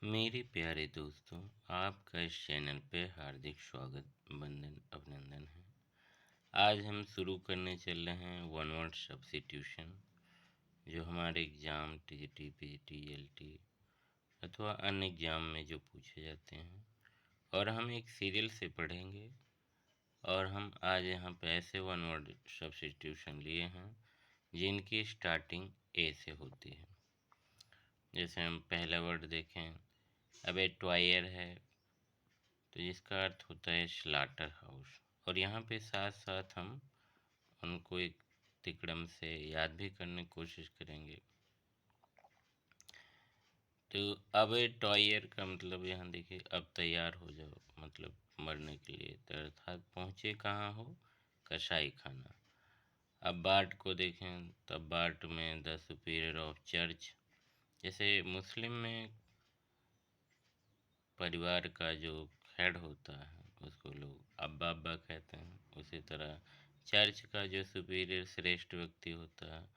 मेरे प्यारे दोस्तों, आपका इस चैनल पे हार्दिक स्वागत, वंदन, अभिनंदन है। आज हम शुरू करने चल रहे हैं वन वर्ड सब्स्टिट्यूशन, जो हमारे एग्ज़ाम टीजीटी, पीजीटी, एलटी अथवा अन्य एग्ज़ाम में जो पूछे जाते हैं। और हम एक सीरियल से पढ़ेंगे। और हम आज यहाँ पे ऐसे वन वर्ड सब्स्टिट्यूशन लिए हैं जिनकी स्टार्टिंग ए से होती है। जैसे हम पहला वर्ड देखें, अब टॉयर है तो जिसका अर्थ होता है स्लाटर हाउस। और यहाँ पे साथ साथ हम उनको एक तिकड़म से याद भी करने की कोशिश करेंगे। तो अब टॉयर का मतलब यहाँ देखिए, अब तैयार हो जाओ, मतलब मरने के लिए, तो अर्थात पहुँचे कहाँ हो, कसाई खाना। अब बाट को देखें तब बाट में द सुपीरियर ऑफ चर्च। जैसे मुस्लिम में परिवार का जो हेड होता है उसको लोग अब्बा अब्बा कहते हैं। उसी तरह चर्च का जो सुपीरियर श्रेष्ठ व्यक्ति होता है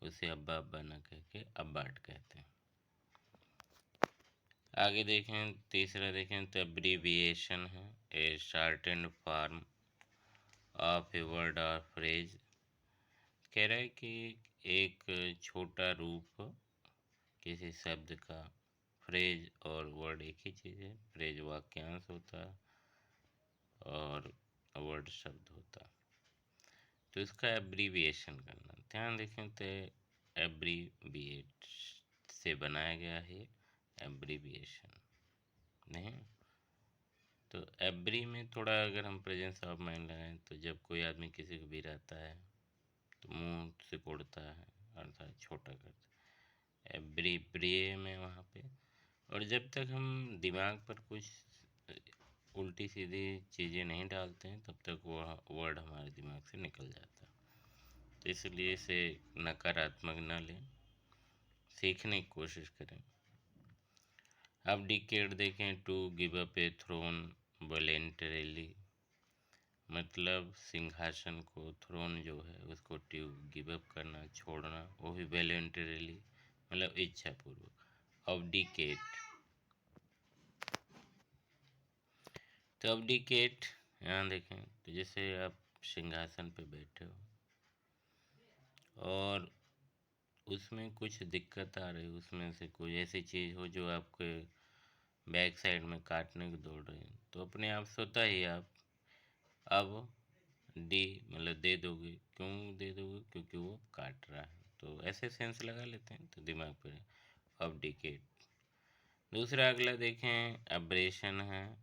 उसे अब्बा अब्बा न कह के अब्बाट कहते हैं। आगे देखें, तीसरा देखें तो एब्रीविएशन है, a shortened form of a word और फ्रेज। कह रहा है कि एक छोटा रूप किसी शब्द का, फ्रेज और वर्ड एक ही चीज़ है। फ्रेज वाक्यांश होता है और वर्ड शब्द होता है, तो इसका एब्रीविएशन करना। ध्यान देखें तो एब्रीविएट से बनाया गया है, एब्रीविएशन नहीं। तो एब्री में थोड़ा अगर हम प्रेजेंस ऑफ माइंड लगाएं तो जब कोई आदमी किसी को भी रहता है तो मुंह सिकोड़ता है, अर्थात छोटा करता है। एब्री ब्रिय में वहाँ पे। और जब तक हम दिमाग पर कुछ उल्टी सीधी चीज़ें नहीं डालते हैं तब तक वह वर्ड हमारे दिमाग से निकल जाता है। तो इसलिए इसे नकारात्मक न लें, सीखने की कोशिश करें। अब डिकेड देखें, to give up a throne voluntarily, मतलब सिंहासन को, थ्रोन जो है उसको टू गिव अप करना, छोड़ना, वो भी वॉलेंटरीली, मतलब इच्छापूर्वक। अब्डिकेट, तो अब्डिकेट यहाँ देखें तो जैसे आप सिंहासन पे बैठे हो और उसमें कुछ दिक्कत आ रही है, उसमें से कोई ऐसी चीज़ हो जो आपके बैक साइड में काटने को दौड़ रही है, तो अपने आप स्वतः ही आप अब डी मतलब दे दोगे। क्यों दे दोगे? क्योंकि वो काट रहा है, तो ऐसे सेंस लगा लेते हैं तो दिमाग पर अब्डिकेट। दूसरा अगला देखें, अब्रेशन है,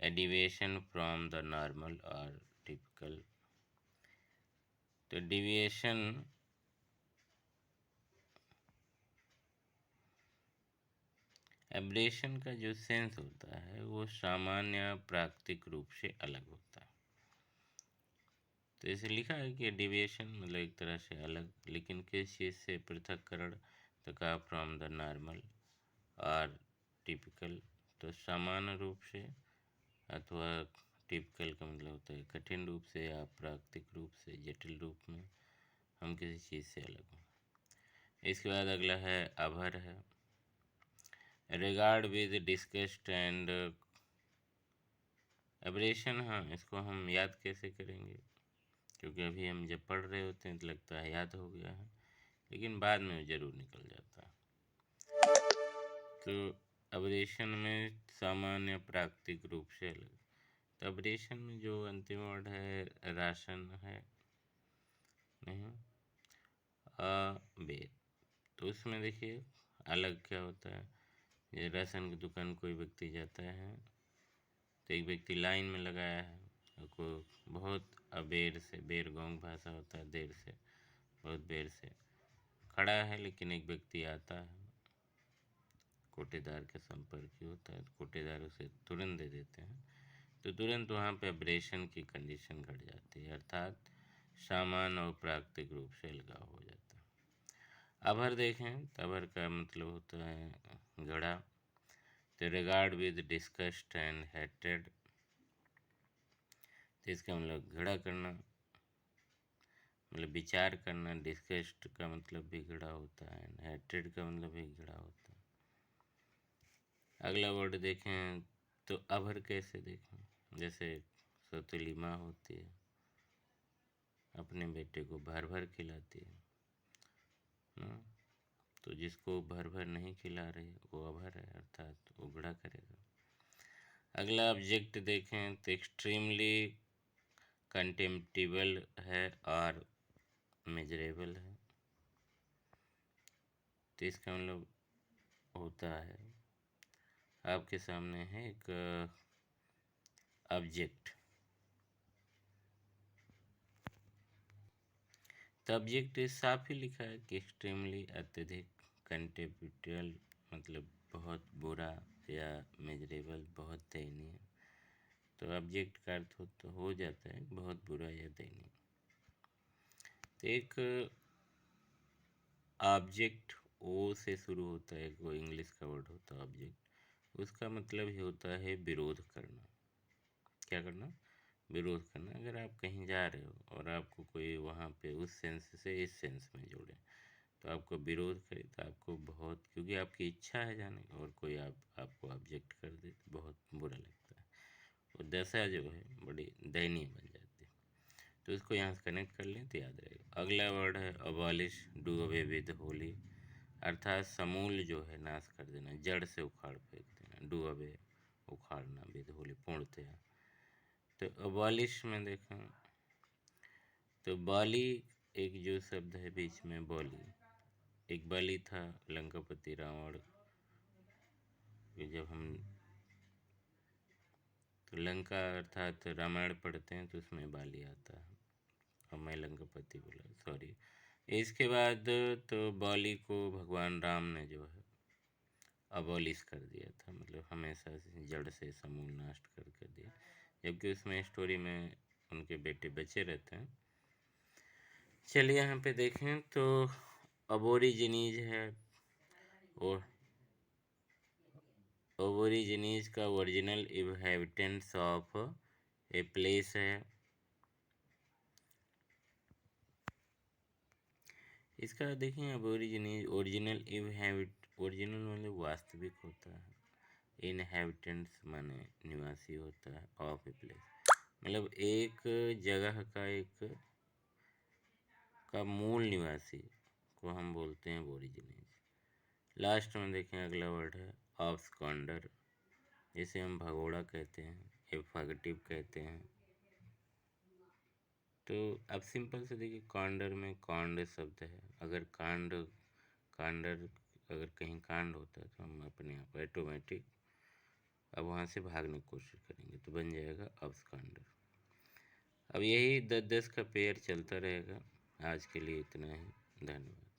डेविएशन फ्रॉम द नॉर्मल और टिपिकल। तो डेविएशन एब्रेशन का जो सेंस होता है वो सामान्य प्राकृतिक रूप से अलग होता है। तो इसे लिखा है कि डेविएशन मतलब एक तरह से अलग, लेकिन किस चीज़ से पृथक्करण, तो कहा फ्रॉम द नॉर्मल और टिपिकल। तो सामान्य रूप से अथवा टिपिकल का मतलब होता है कठिन रूप से या प्राकृतिक रूप से, जटिल रूप में हम किसी चीज़ से अलग हों। इसके बाद अगला है अभर है, regard with disgust and abrasion. हाँ, इसको हम याद कैसे करेंगे, क्योंकि अभी हम जब पढ़ रहे होते हैं तो लगता है याद हो गया है, लेकिन बाद में वो जरूर निकल जाता है। तो एब्रेशन में सामान्य प्राकृतिक रूप से अलग। तो एब्रेशन में जो अंतिम वर्ड है राशन है, नहीं, अबेर। तो उसमें देखिए अलग क्या होता है। ये राशन की दुकान कोई व्यक्ति जाता है तो एक व्यक्ति लाइन में लगाया है और को बहुत अबेर से, बेर गाँव भाषा होता है देर से, बहुत देर से खड़ा है, लेकिन एक व्यक्ति आता है, कोटेदार के संपर्क होता है, तो कोटेदार उसे तुरंत दे देते हैं, तो तुरंत वहाँ पे एब्रेशन की कंडीशन घट जाती है, अर्थात सामान्य और प्राकृतिक रूप से अलगाव हो जाता है। अभर देखें तो अभर का मतलब होता है घड़ा। तो regard with disgust and hated, तो इसका मतलब घड़ा करना, मतलब विचार करना। डिस्गस्ट का मतलब भी घड़ा होता है, हेटेड का मतलब भी घड़ा होता है। अगला वर्ड देखें तो अभर कैसे देखें, जैसे सौतेली माँ होती है, अपने बेटे को भर भर खिलाती है ना, तो जिसको भर भर नहीं खिला रही वो अभर है, अर्थात उघड़ा करेगा। अगला ऑब्जेक्ट देखें तो एक्सट्रीमली कंटेम्प्टिबल है और मेजरेबल है, तो इसका मतलब होता है, आपके सामने है एक ऑब्जेक्ट, तो ऑब्जेक्ट साफ ही लिखा है कि एक्सट्रीमली अत्यधिक, कंटेम्प्टिबल मतलब बहुत बुरा, या मेजरेबल बहुत दयनीय, तो ऑब्जेक्ट का अर्थ हो जाता है बहुत बुरा या दयनीय। तो एक ऑब्जेक्ट ओ से शुरू होता है, वो इंग्लिश का वर्ड होता है ऑब्जेक्ट, उसका मतलब ही होता है विरोध करना। क्या करना? विरोध करना। अगर आप कहीं जा रहे हो और आपको कोई वहाँ पे उस सेंस से इस सेंस में जोड़े, तो आपको विरोध करे तो आपको बहुत, क्योंकि आपकी इच्छा है जाने की, और कोई आपको ऑब्जेक्ट कर दे तो बहुत बुरा लगता है, और दशा जो है बड़ी दयनीय बन जाती है। तो इसको यहाँ से कनेक्ट कर लें तो याद रहेगा। अगला वर्ड है abolish, do away with Holi, अर्थात समूल जो है नाश कर देना, जड़ से उखाड़ फेंक देना, डू अवे उखाड़ना, विद होली पूर्णतया। तो अबॉलिश में देखें तो बाली, एक जो शब्द है बीच में बॉली, एक बलि था लंकापति रावण, जब हम तो लंका अर्थात रामायण पढ़ते हैं तो उसमें बाली आता है, और मैं लंकापति बोला, सॉरी। इसके बाद तो बाली को भगवान राम ने जो है अबॉलिश कर दिया था, मतलब हमेशा से जड़ से समूल नष्ट कर दिया, जबकि उसमें स्टोरी में उनके बेटे बचे रहते हैं। चलिए यहाँ पे देखें तो अबोरिजिनीज है, और ओवोरिजिनीज का original inhabitants of a place है। इसका देखें अबोरिजिनीज ओरिजिनल ओरिजिनल मतलब वास्तविक होता है, इनहेबिटेंट्स माने निवासी होता है, ऑफ ए प्लेस मतलब एक जगह का एक का मूल निवासी को हम बोलते हैं ओरिजिनीज। लास्ट में देखें अगला वर्ड है ऑब्सकॉन्डर, जिसे हम भगोड़ा कहते हैं, एफर्गेटिव कहते हैं। तो अब सिंपल से देखिए, कांडर में कांड शब्द है, अगर कांडर अगर कहीं कांड होता है तो हम अपने आप ऑटोमेटिक अब वहाँ से भागने की कोशिश करेंगे, तो बन जाएगा अब्सकॉन्डर। अब यही 10-10 का पेयर चलता रहेगा। आज के लिए इतना ही, धन्यवाद।